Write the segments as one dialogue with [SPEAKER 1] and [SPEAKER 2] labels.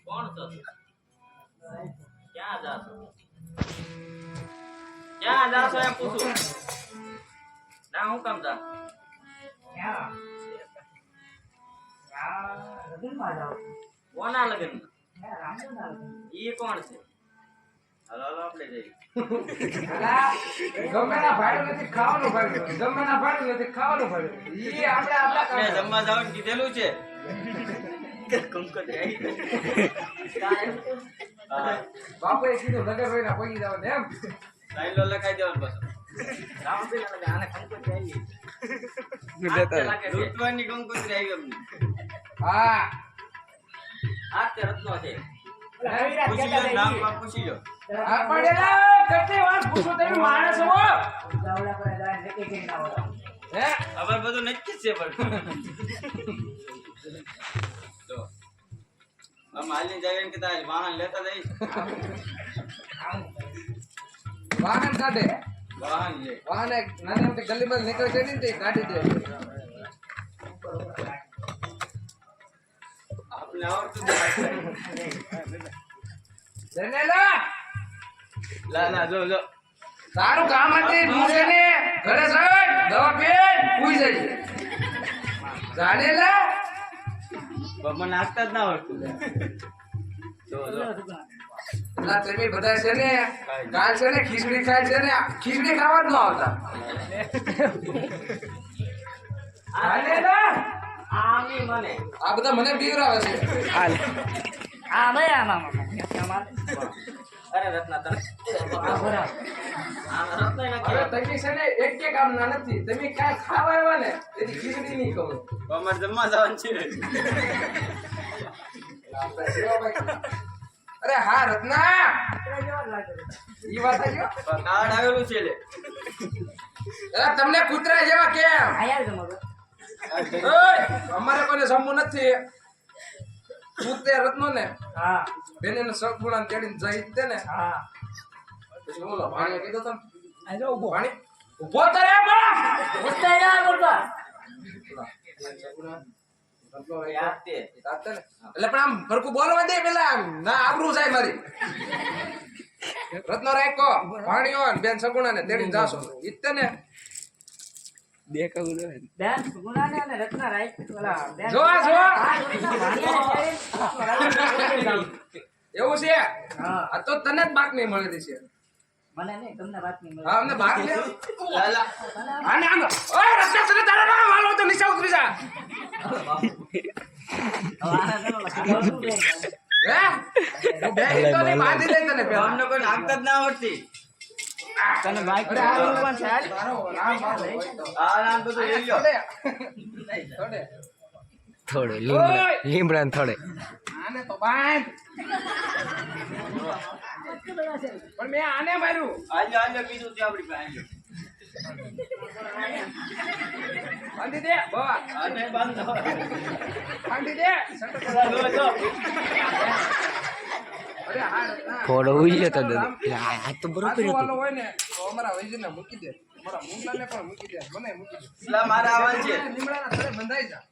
[SPEAKER 1] कौन तो क्या जा सो एम पूछू ना हूं कम जा
[SPEAKER 2] क्या लगन में जाओ
[SPEAKER 1] कोना लगन
[SPEAKER 2] रामदेव ना लगन
[SPEAKER 1] ये कौन છે હલો હલો આપણે જઈ
[SPEAKER 3] ગમે ના ભાડું નથી ખાવાનું ભાડું ગમે ના ભાડું નથી ખાવાનું ભાડું ઈ આપણે આપડા
[SPEAKER 1] આપણે જમવા જવાનું કીધેલું છે કંકો જાય
[SPEAKER 3] બાપુએ કીધું નગર ભાઈ ના પગી જવા એમ
[SPEAKER 1] લાઈલો લગાઈ દેવાનું બસ રામ પે લગા આને કંકો જાય રૂટવાની કંકો જાય અમને
[SPEAKER 3] હા
[SPEAKER 1] આ તે રત્નો છે
[SPEAKER 2] રવિરાજ
[SPEAKER 1] પૂછી
[SPEAKER 2] કેતા
[SPEAKER 1] લો નામ
[SPEAKER 2] રહી
[SPEAKER 1] બાપ પૂછી લો
[SPEAKER 3] આ પડેલા કેટલી વાર પૂછો તમે માણસ હો
[SPEAKER 2] ગાવડા પર જાય ને કે ના હોય
[SPEAKER 3] હે
[SPEAKER 1] હવે બધું નક્કી છે પણ તો આમ હાલી જાય કે તારે વાહન લેતા જઈ
[SPEAKER 3] વાહન કાઢે
[SPEAKER 1] વાહન લે
[SPEAKER 3] વાહન એક નાની મોટી ગલીમાં નીકળે છે ને તે કાઢી દે
[SPEAKER 1] આપણે આવડતું
[SPEAKER 3] જનેલા
[SPEAKER 1] લા લા જો જો
[SPEAKER 3] તારું કામ હતી મૂકે ને ઘરે સર દવા પીન પૂઈ જઈ જાનેલા
[SPEAKER 1] મને નાખતા જ ના આવડતું જો જો
[SPEAKER 3] ના તમે બધા છે ને કાલ છે ને ખીચડી ખાય છે ને ખીચડી ખાવા જ ન આવતા જાનેલા
[SPEAKER 1] આમી મને
[SPEAKER 3] આ બધા મને બીવરાવે છે
[SPEAKER 2] આ ભાઈ આમાં
[SPEAKER 1] અરે રત્ના તને
[SPEAKER 2] આ બરાબર
[SPEAKER 1] આ રત્ના
[SPEAKER 3] હવે
[SPEAKER 1] નાખી
[SPEAKER 3] તમે છે ને એક કે કામ ના નથી તમે કાંઈ ખાવા આવ્યા ને એની ખીચડી નહીં કહું
[SPEAKER 1] અમારે જમવા જવાનું છે
[SPEAKER 3] અરે હા રત્ના
[SPEAKER 2] જેવા લાગે
[SPEAKER 3] ઈ વાત આવ્યો
[SPEAKER 1] કાર્ડ આવેલું છે લે
[SPEAKER 3] અરે તમને કૂતરા જેવા કેમ
[SPEAKER 2] આયા જમો
[SPEAKER 3] ઓય અમારે કોઈને જમવું નથી તું તે રત્નો ને
[SPEAKER 2] હા
[SPEAKER 3] બેને સગુણા તેડીને જઈ દે ને
[SPEAKER 2] હા
[SPEAKER 3] પછી બોલો પાણી કીધો તમે
[SPEAKER 2] આ જો ઉભો
[SPEAKER 3] પાણી ઉભો તો રે બા
[SPEAKER 2] ઉસ્તાયા બોલતા
[SPEAKER 1] યાદ તે
[SPEAKER 3] એટલે પણ આમ ફરકું બોલવા દે પેલા આમ ના આબરૂ જાય મારી રત્નો રાયકો પાણીઓ ને બેન સગુણા ને તેડીને જાશો ઈતે ને
[SPEAKER 2] બેન ગુણાને અને રત્ના રાઈ ઓલા બેન
[SPEAKER 3] જો જો
[SPEAKER 2] આ જોડીના ભાણિયા
[SPEAKER 3] એવું છે
[SPEAKER 2] હા
[SPEAKER 3] આ તો તને જ બાક નહીં મળે છે
[SPEAKER 2] મને નહીં તમને વાત નહીં
[SPEAKER 3] હા અમને બાક લે
[SPEAKER 1] લાલા
[SPEAKER 3] આને આમ ઓય રસ્તા તને તારા ના વાલો તો નીચે ઉતરી જા હે બે તો ની બાંધી દે તને પેલા
[SPEAKER 1] અમને કોઈ નાખતા જ ના આવડતી
[SPEAKER 2] તને બાઈક
[SPEAKER 3] અરે આ પણ ચાલ મારો નામ બાંધો
[SPEAKER 1] આ નામ બધું લઈ લ્યો
[SPEAKER 3] થોડે
[SPEAKER 4] થોડે
[SPEAKER 3] ઓય!
[SPEAKER 4] લીમડા થોડે
[SPEAKER 3] આને તો બાંધ પણ મેં આને માર્યું
[SPEAKER 1] આજો આજો કીધું તે આપડી પાસે
[SPEAKER 3] બાંધી દે બસ
[SPEAKER 1] આને બાંધો
[SPEAKER 3] બાંધી દે
[SPEAKER 1] જો જો
[SPEAKER 3] અરે હા રત્ના.
[SPEAKER 4] થોડો ઉઈ તો આ તો બરોબર
[SPEAKER 3] આજુ
[SPEAKER 4] હતું
[SPEAKER 3] વાળો હોય ને તો અમારા વૈજને મૂકી દે અમારા મુંગલાને પણ મૂકી દે મને મૂકી દે
[SPEAKER 1] લા મારા આવવાનું છે
[SPEAKER 3] લીમડાના થડે બંધાઈ જા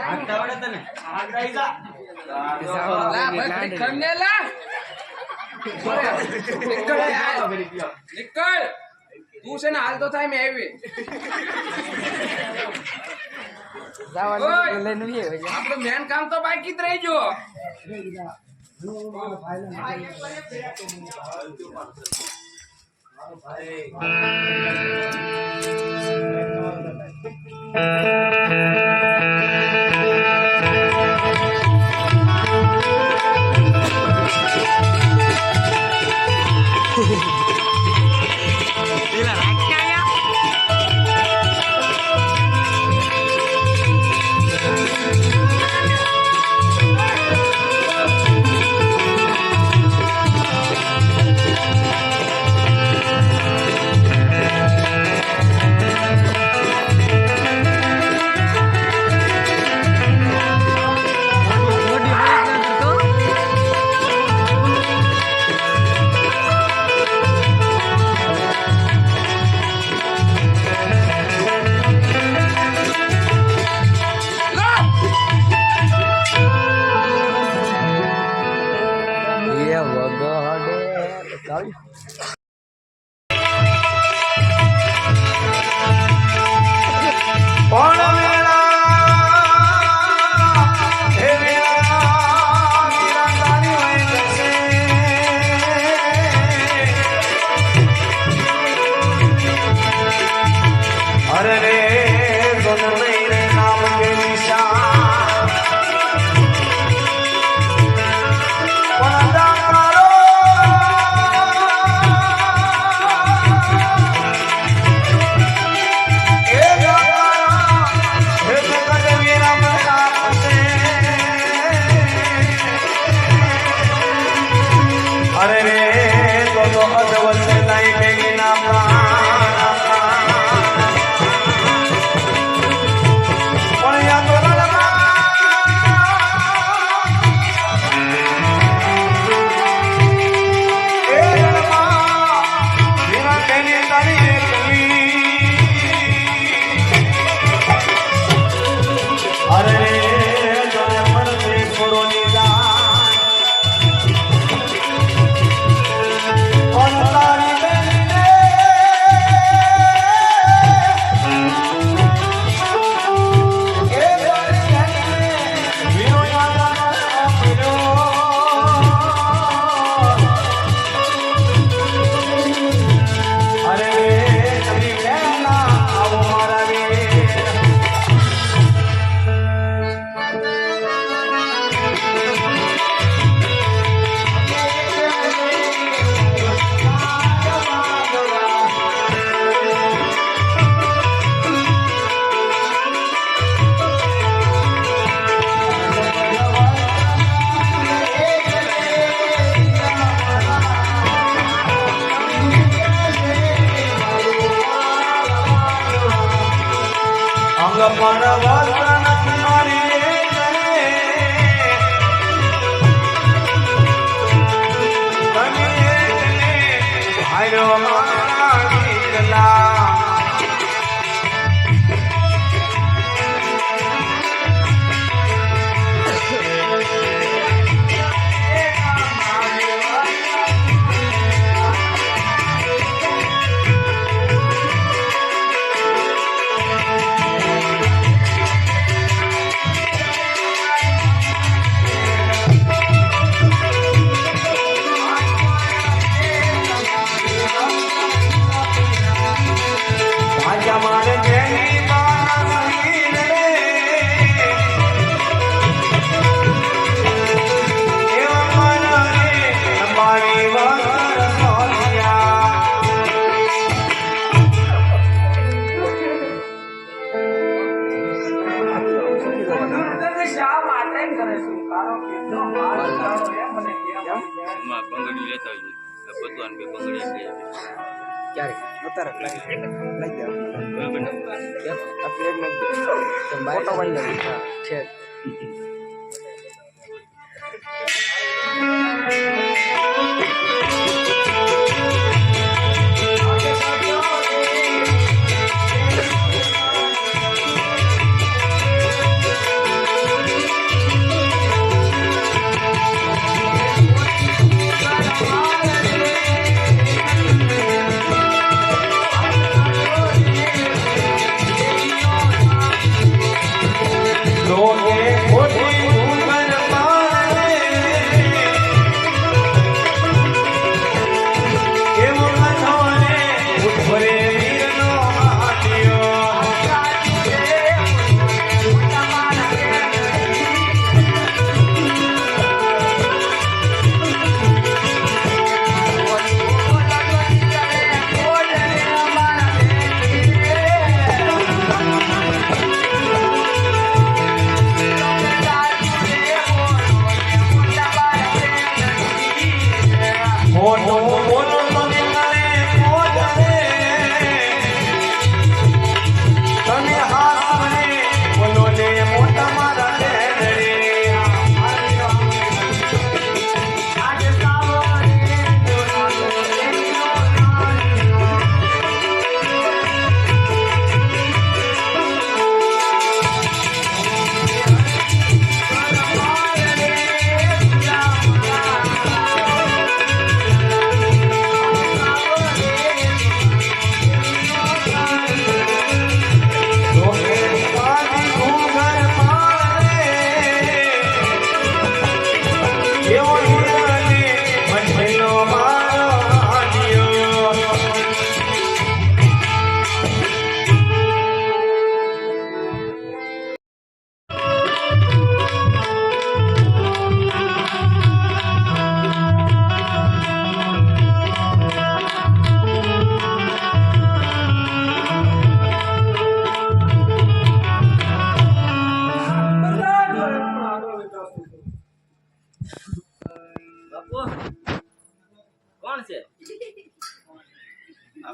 [SPEAKER 1] આગતા આવડે તને આગતા જા
[SPEAKER 3] લા ભાઈ ખડને લા નીકળ યાર. નીકળ તું છે ને હાલ તો થાય મેં આવી ઓય! આપણું મેન કામ તો બાકી જ રહી ગયો
[SPEAKER 5] અરે રે ગોદવઈ રે નામ કે નિશાન પણદા મારો એ ગારા હે ગોદવઈ રામ આપસે અરે રે તો અદવલ નહીં બેગી નામ
[SPEAKER 1] બંગડી લેતા આવજો બધું બે બંગડી
[SPEAKER 4] ક્યારે
[SPEAKER 5] અત્યારે લઈ દે
[SPEAKER 4] આપણે એક મિનિટ ફોટો પાડી લે છે
[SPEAKER 5] લોકે ખોટી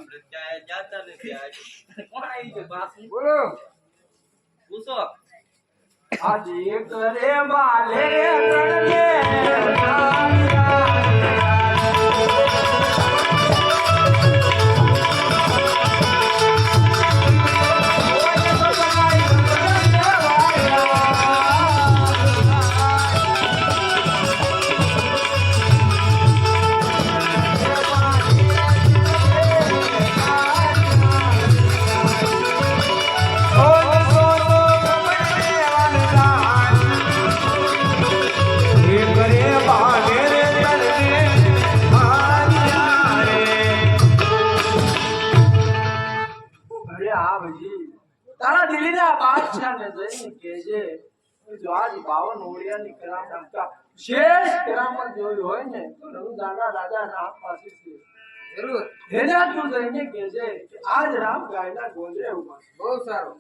[SPEAKER 1] આપણે ત્યાં જાતા નથી આજે.
[SPEAKER 2] કોણ આવી ગયું બાસુ?
[SPEAKER 3] બોલો
[SPEAKER 1] પૂછો.
[SPEAKER 4] આજે કરે બાલે રણને તારા દિલ્હીના બાદશાહને જઈને કહેજે જો આજ 52 ઓળિયાની કરામત શેષ કરામત જોઈ હોય ને તો રઘુદાના રાજા રામ પાસે છે
[SPEAKER 3] જરૂર
[SPEAKER 4] એને તું જઈને કહેજે કે આજ રામ ગાયના ગોંદરે ઉભા છે.
[SPEAKER 3] બહુ સારું